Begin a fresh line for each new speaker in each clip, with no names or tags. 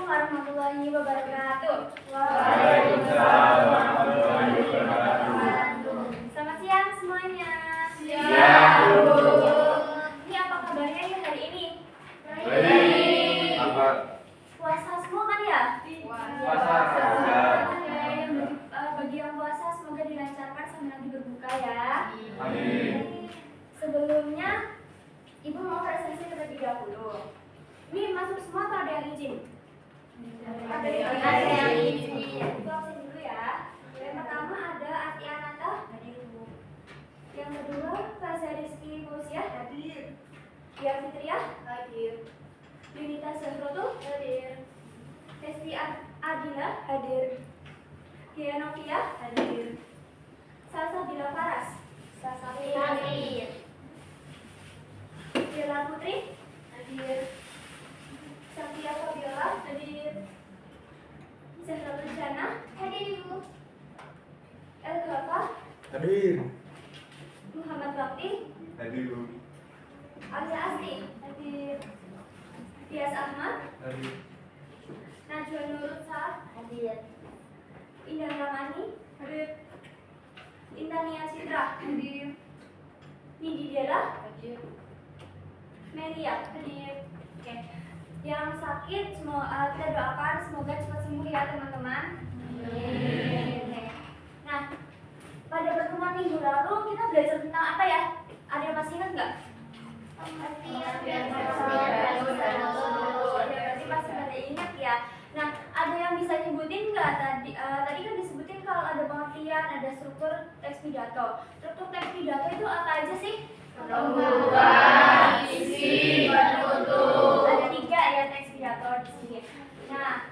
warahmatullahi wabarakatuh.
Waalaikumsalam warahmatullahi wabarakatuh.
Selamat siang semuanya.
Siang, Bu.
Ini apa kabarnya ya hari ini?
Baik. Apa?
Puasa semua kan ya?
Puasa.
Oke, bagi yang puasa semoga dilancarkan sampai nanti berbuka ya.
Amin.
Sebelumnya, Ibu mau presentasi terlebih dahulu. Ini masuk semua atau ada yang izin? Ada yang izin. Ibu absen dulu ya. Yang pertama ada Ati Ananta. Yang kedua Faza Rizky Fauziah. Hadir. Dia Fitriah. Hadir. Yunita Syafroto. Hadir. Hesti Adila. Hadir. Dia Novia. Hadir. Salsabila Faras. Hadir. Bella Putri. Hadir. Satya Fabiola. Hadir. Zahra Luciana. Hadir Ibu. El Ghafa.
Hadir.
Muhammad Bakti.
Hadir, Bu.
Alia Asti. Hadir. Dias Ahmad.
Hadir.
Najwa Nurul Saad. Hadir. Indah Ramani. Hadir. Intania Citra. Hadir. Nindi Dela. Hadir. Melia. Hadir. Oke. Yang sakit kita doakan semoga cepat sembuh ya teman-teman. Oke. Nah, pada pertemuan minggu lalu kita belajar tentang apa ya? Ada yang masih ingat nggak? Berarti masih pada ingat ya. Nah, ada yang bisa nyebutin nggak tadi? Tadi kan disebutin kalau ada pengertian, ada struktur teks pidato. Struktur teks pidato itu apa aja sih?
Pembukaan, isi, penutup.
Ada 3 ya teks pidato di sini. Nah,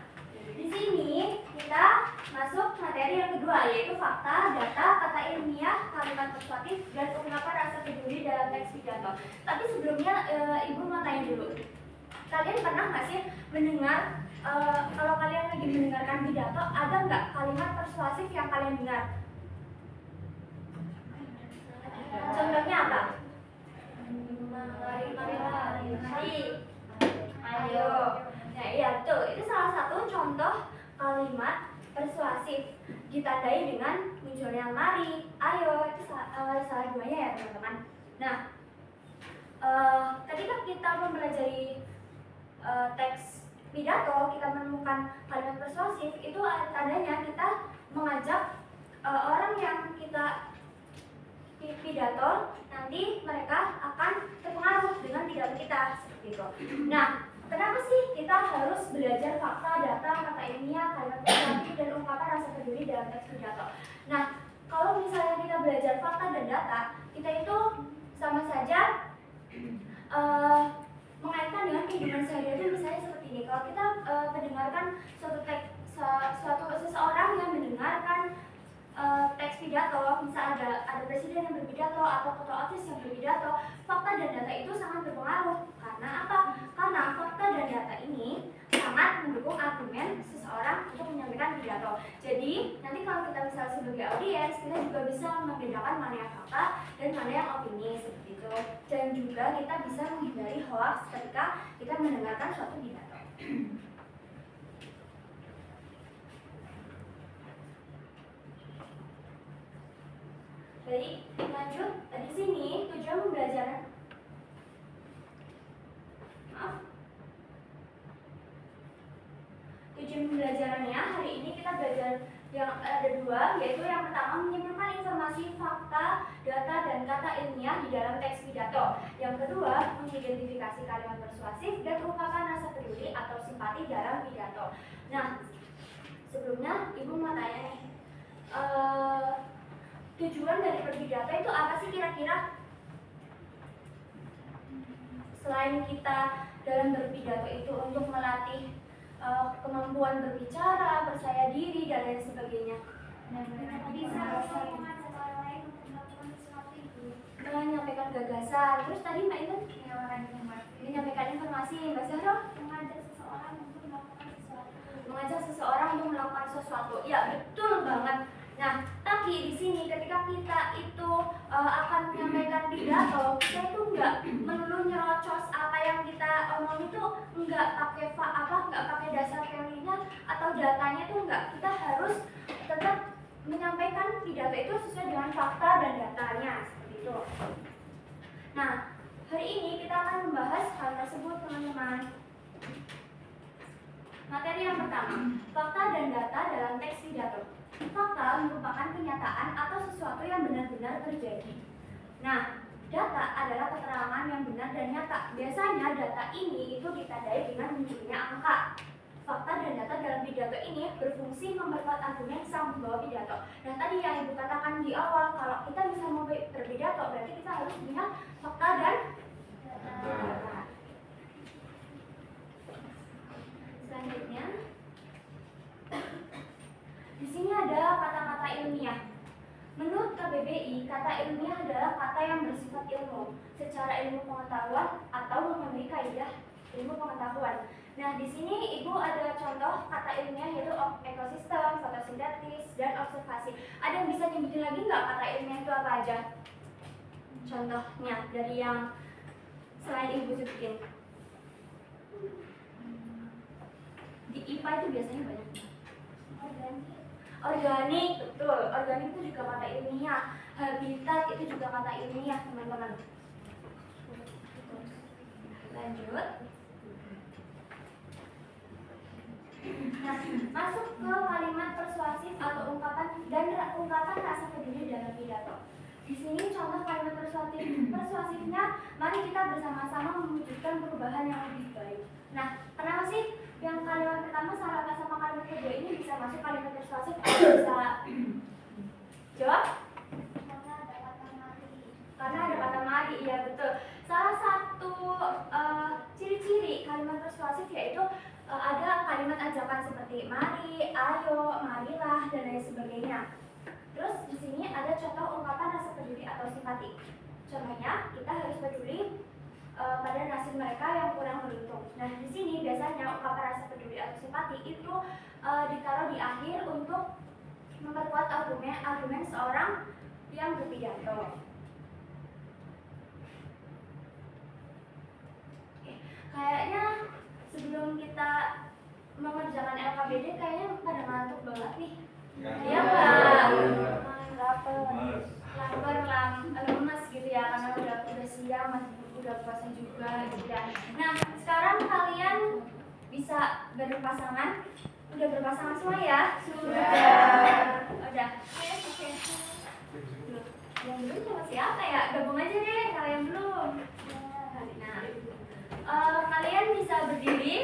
di sini kita masuk materi yang kedua yaitu fakta, data, kata ilmiah, kalimat persuasif, dan ungkapan rasa peduli dalam teks pidato. Tapi sebelumnya Ibu mau tanya dulu. Kalian pernah nggak sih mendengar kalau kalian lagi mendengarkan pidato ada nggak kalimat persuasif yang kalian dengar? Contohnya apa? Mari. Ayo. Nah, iya betul. Itu salah satu contoh kalimat persuasif ditandai dengan munculnya mari, ayo. Itu salah duanya ya teman-teman. Nah, ketika kita mempelajari teks pidato, kita menemukan kalimat persuasif, itu tandanya kita mengajak orang yang kita pidato, nanti mereka akan terpengaruh dengan pidato kita seperti itu. Nah, kenapa sih kita harus belajar fakta, data, kata ilmiah, kalimat persuasif, dan ungkapan rasa peduli dalam teks pidato? Nah, kalau misalnya kita belajar fakta dan data, kita itu sama saja mengaitkan dengan kehidupan sehari-hari. Misalnya seperti ini, kalau kita mendengarkan seseorang yang mendengarkan teks pidato, misal ada presiden yang berpidato atau ketua OSIS yang berpidato, fakta dan data itu sangat berpengaruh. Karena apa? Karena fakta dan data ini sangat mendukung argumen seseorang untuk menyampaikan pidato. Jadi nanti kalau kita misalnya sebagai audiens, kita juga bisa membedakan mana yang fakta dan mana yang opini seperti itu. Dan juga kita bisa menghindari hoax ketika kita mendengarkan suatu pidato. Baik, lanjut. Di sini tujuan pembelajaran. Tujuan pembelajarannya hari ini kita belajar yang ada 2, yaitu yang pertama menyimpulkan informasi, fakta, data, dan kata ilmiah di dalam teks pidato. Yang kedua, mengidentifikasi kalimat persuasif dan ungkapan rasa peduli atau simpati dalam pidato. Nah, sebelumnya Ibu mau tanya nih. Tujuan dari berpidato itu apa sih kira-kira? Selain kita dalam berpidato itu untuk melatih kemampuan berbicara, percaya diri, dan lain sebagainya. Bisa orang lain untuk melakukan sesuatu itu. Menyampaikan gagasan. Terus tadi Mbak Intan menyampaikan informasi. Mbak Zahra mengajak seseorang untuk melakukan sesuatu. Mengajak seseorang untuk melakukan sesuatu. Ya betul banget. Nah, tapi di sini ketika kita itu akan menyampaikan pidato, kita itu nggak melulu nyerocos apa yang kita omong itu nggak pakai dasar teorinya atau datanya tuh nggak. Kita harus tetap menyampaikan pidato itu sesuai dengan fakta dan datanya seperti itu. Nah, hari ini kita akan membahas hal tersebut, teman-teman. Materi yang pertama, fakta dan data dalam teks pidato. Fakta merupakan kenyataan atau sesuatu yang benar-benar terjadi. Nah, data adalah keterangan yang benar dan nyata. Biasanya data ini itu ditandai dengan munculnya angka. Fakta dan data dalam pidato ini berfungsi memperkuat argumen sang pembawa pidato. Nah, tadi yang Ibu katakan di awal, kalau kita bisa mau berpidato, berarti kita harus punya fakta dan data. Selanjutnya, di sini ada kata-kata ilmiah. Menurut KBBI, kata ilmiah adalah kata yang bersifat ilmu, secara ilmu pengetahuan atau memenuhi kaidah ilmu pengetahuan. Nah, di sini Ibu ada contoh kata ilmiah yaitu ekosistem, fotosintesis, dan observasi. Ada yang bisa nyebutin lagi nggak kata ilmiah itu apa aja? Contohnya dari yang selain Ibu sebutin. Di IPA itu biasanya banyak. Organik, betul. Organik itu juga kata ilmiah. Habitat itu juga kata ilmiah, teman-teman. Lanjut. Nah, masuk ke kalimat persuasif atau ungkapan rasa peduli dalam pidato. Di sini contoh kalimat persuasifnya, mari kita bersama-sama mewujudkan perubahan yang lebih baik. Nah, kenapa sih yang kalimat pertama sama kalimat kedua ini bisa masuk kalimat persuasif atau bisa jawab? Karena ada kata mari, iya betul. Salah satu ciri-ciri kalimat persuasif yaitu ada kalimat ajakan seperti mari, ayo, marilah, dan lain sebagainya. Terus di sini ada contoh ungkapan rasa peduli atau simpati. Contohnya, kita harus peduli pada nasib mereka yang kurang beruntung. Nah, di sini biasanya ungkapan rasa peduli atau simpati itu ditaruh di akhir untuk memperkuat argumen seorang yang berpidato. Kayaknya sebelum kita mengerjakan LKBD kayaknya pada ngantuk banget nih. Iya Pak. Lemes gitu ya, karena udah siang, udah puasa juga gitu ya. Nah, sekarang kalian bisa berpasangan. Udah berpasangan semua ya? Sudah. Udah. Oke. Yang belum sama siapa ya? Gabung aja deh kalau yang belum. Nah, kalian bisa berdiri.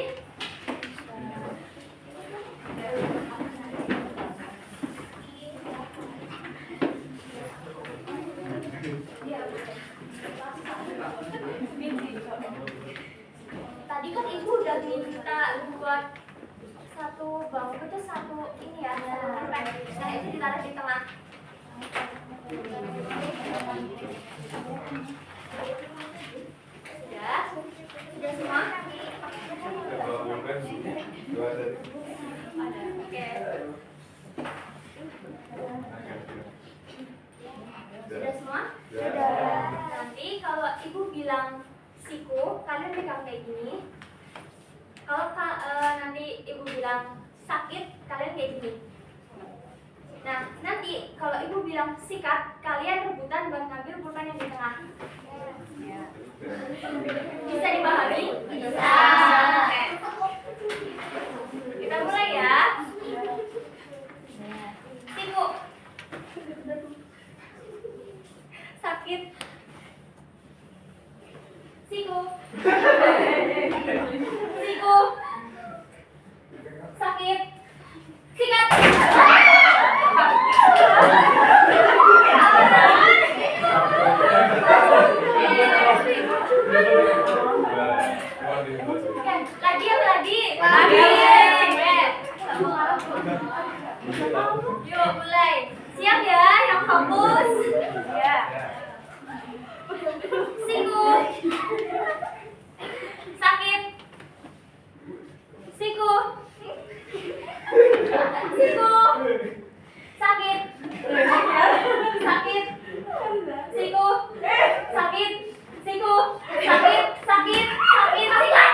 Tadi kan Ibu udah minta buat satu bangku itu satu ini ya, satu pen. Nah, itu ditaruh di tengah. Sudah semua? Oke. Sudah semua? Sudah. Nanti kalau Ibu bilang siku, kalian pegang kayak gini. Kalau nanti Ibu bilang sakit, kalian kayak gini. Nah, nanti kalau Ibu bilang sikat, kalian rebutan buat ngambil pulpen yang di tengah. Bisa dipahami? Bisa. Kita mulai ya. Siku. Sakit. Siku. Siku. Sakit. Sikat. Lagi ya, lagi. Yuk mulai. Siap ya, yang fokus. Ya. Siku. Sakit. Siku. Siku. Sakit. Sakit. Siku. Sakit. Siku. Sakit. Sakit. Sakit. Sikat.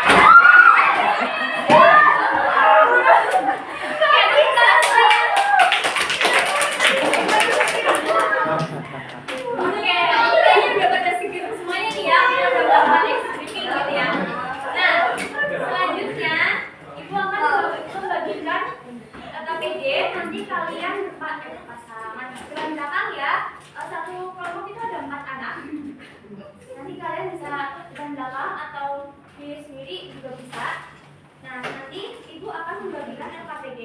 public speaking gitu ya. Nah, selanjutnya Ibu akan membagikan KPD. Nanti kalian pasangan depan belakang ya. Satu kelompok itu ada 4 anak. Nanti kalian bisa depan belakang atau diri sendiri juga bisa. Nah, nanti Ibu akan membagikan LKPD.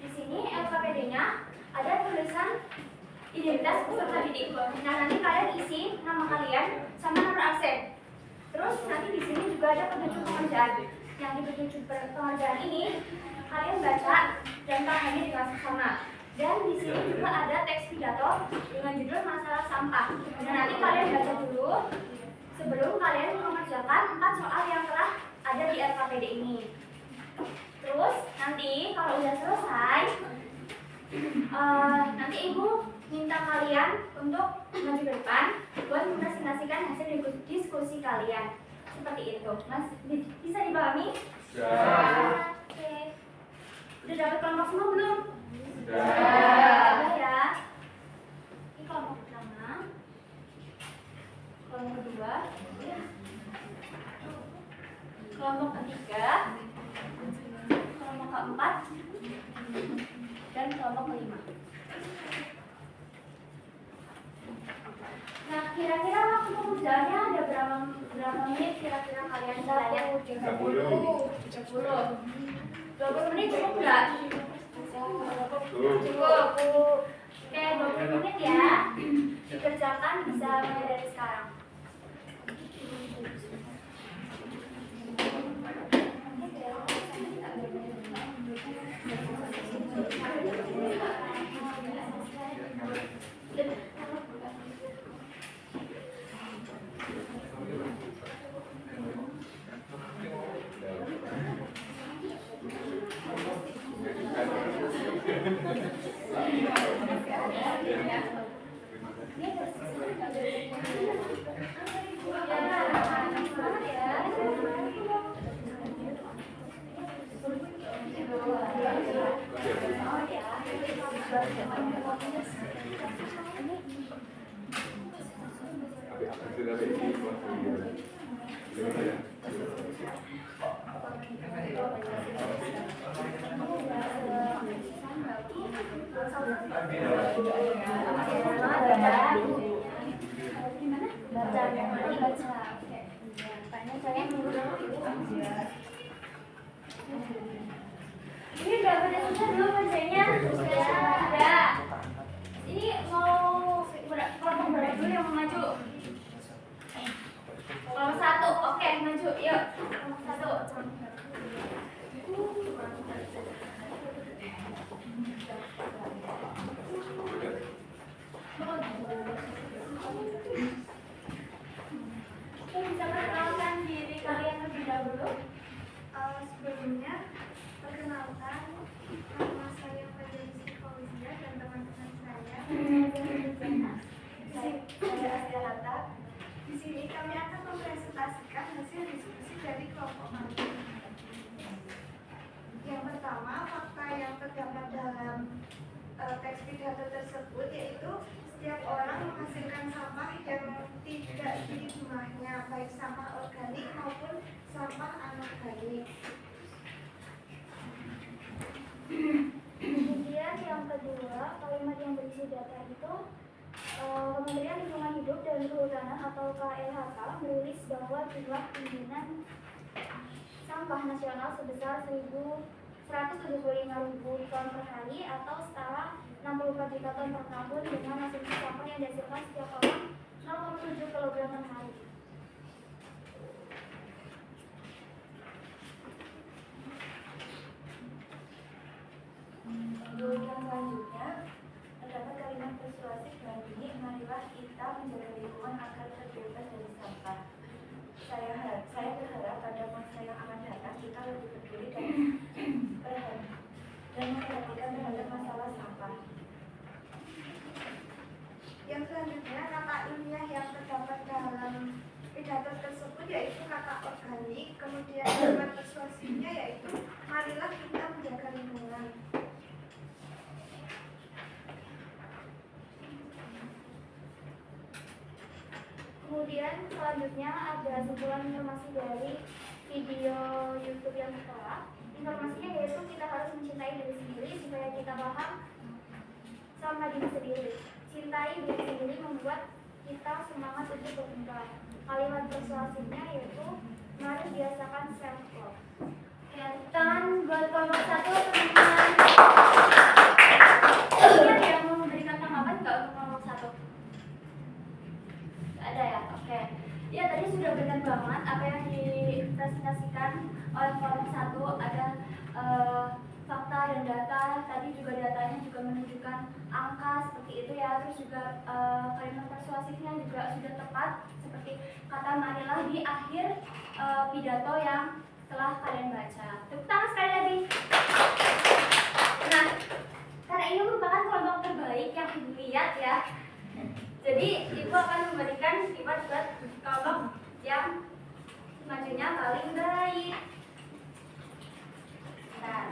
Di sini LKPD-nya ada tulisan identitas peserta didik. Nah, nanti kalian isi nama kalian sama nomor absen. Terus nanti di sini juga ada petunjuk pengerjaan. Yang di petunjuk pengerjaan ini kalian baca dan pahami dengan seksama. Dan di sini juga ada teks pidato dengan judul masalah sampah. Nah, nanti kalian baca dulu sebelum kalian mengerjakan 4 soal yang telah ada di LKPD ini. Terus nanti kalau udah selesai, nanti Ibu minta kalian untuk maju ke depan buat mempresentasikan hasil diskusi kalian. Seperti itu. Mas, bisa dipahami?
Sudah.
Oke. Udah dapat kelompok semua belum?
Sudah.
Ya. Ini kelompok pertama. Kelompok kedua. Kelompok ketiga. Kelompok keempat. Dan kelompok kelima. Nah, kira-kira waktu pengerjaannya ada berapa menit kira-kira kalian belajar?
30.
20 menit cukup nggak? Cukup. Oke, 20 menit ya. Dikerjakan bisa mulai dari sekarang. Ini udah pada selesai belum kerjanya? Sudah. Ini mau kelompok berapa dulu yang mau maju? Kelompok 1, oke maju, yuk. Kelompok 1. Bisa perkenalkan diri kalian lebih dahulu?
Sebelumnya, perkenalkan nama saya Fadli Fauzia dan teman-teman saya. Saya Asia Lata. Di sini kami akan mempresentasikan hasil diskusi dari kelompok kami. Yang pertama, fakta yang terdapat dalam teks pidato tersebut yaitu setiap orang menghasilkan sampah yang tidak di rumahnya, baik sampah organik maupun sampah anorganik.
Kemudian yang kedua, kalimat yang berisi data itu Kementerian Lingkungan Hidup dan Kehutanan atau KLHK merilis bahwa jumlah timbunan sampah nasional sebesar 175.000 ton per hari atau setara 64 juta ton per tahun dengan asumsi sampah yang dihasilkan setiap orang 0,7 kg per hari.
Yang selanjutnya, terdapat kalimat persuasif dan bunyi, marilah kita menjaga lingkungan agar terbebas dari sampah. Saya berharap pada masa yang akan datang kita lebih peduli dan memperhatikan terhadap masalah sampah. Yang selanjutnya, kata ilmiah yang terdapat dalam pidato tersebut yaitu kata organik. Kemudian kalimat persuasifnya yaitu marilah kita menjaga lingkungan.
Kemudian Kemudian selanjutnya ada sebuah informasi dari video YouTube yang setelah. Informasinya yaitu kita harus mencintai diri sendiri supaya kita paham sama diri sendiri. Cintai diri sendiri membuat kita semangat untuk berkembang. Kalimat persuasifnya yaitu mari biasakan self love. Tangan buat kelompok 1 teman-teman. Ini ada yang mau memberikan tanggapan nggak untuk kelompok 1? Nggak ada ya? Oke. Ya tadi sudah benar banget apa yang dipresentasikan oleh kelompok 1. Ada fakta dan data. Tadi juga datanya juga menunjukkan angka seperti itu ya. Terus juga kalimat persuasifnya juga sudah tepat seperti kata marilah di akhir pidato yang telah kalian baca. Tepuk tangan sekali lagi. Nah, karena ini merupakan kelompok terbaik yang Ibu lihat ya. Jadi Ibu akan memberikan sifat buat kelompok yang majunya paling baik. Nah,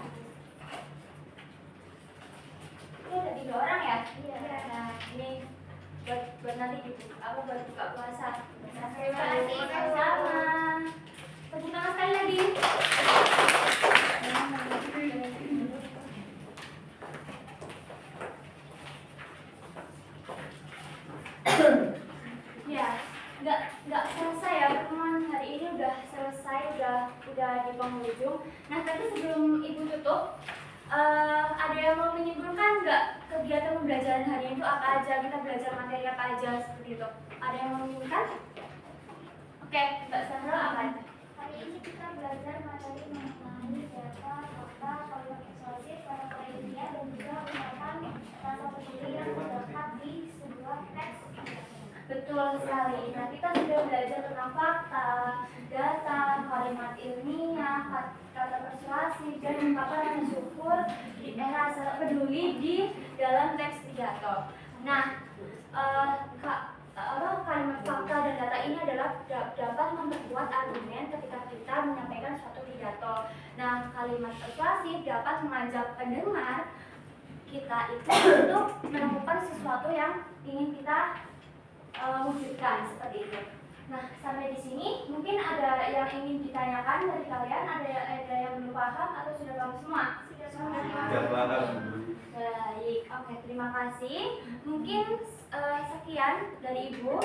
ini ada 3 orang ya? Iya. Nah, ini buat nanti Ibu, aku buat buka puasa. Terima kasih sama-sama. Tepuk tangan sekali lagi. Ya, nggak kerasa ya pertemuan hari ini udah selesai, udah di penghujung. Nah, tapi sebelum Ibu tutup, ada yang mau menyimpulkan nggak kegiatan pembelajaran hari ini itu apa aja? Kita belajar materi apa aja seperti itu? Ada yang mau menyimpulkan? Oke, Mbak Sandra apa aja?
Hari ini kita belajar materi mengenai data, fakta, kalimat persuasif, kata ilmiah, dan juga ungkapan rasa peduli yang terdapat di sebuah teks.
Betul sekali. Nah, kita sudah belajar tentang fakta, data, kalimat ilmiah, kata persuasif, dan ungkapan rasa syukur, rasa peduli di dalam teks pidato. Nah, kalimat fakta dan data ini adalah dapat memperkuat argumen ketika kita menyampaikan suatu pidato. Nah, kalimat persuasif dapat mengajak pendengar kita itu untuk melakukan sesuatu yang ingin kita wujudkan seperti itu. Nah, sampai di sini mungkin ada yang ingin ditanyakan dari kalian, ada yang belum paham atau sudah paham semua?
Sudah paham.
Baik, oke, terima kasih. Mungkin sekian dari Ibu.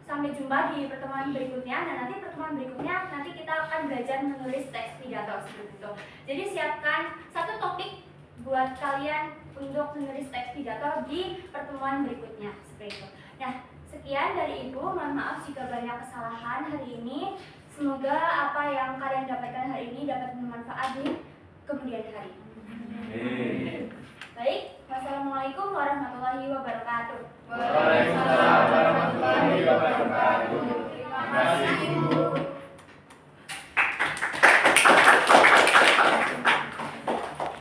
Sampai jumpa di pertemuan berikutnya. Nah, nanti pertemuan berikutnya nanti kita akan belajar menulis teks pidato seperti itu. Jadi siapkan satu topik buat kalian untuk menulis teks pidato di pertemuan berikutnya seperti itu. Nah, sekian dari Ibu. Mohon maaf jika banyak kesalahan hari ini. Semoga apa yang kalian dapatkan hari ini dapat bermanfaat di kemudian hari. Baik, wassalamualaikum warahmatullahi wabarakatuh.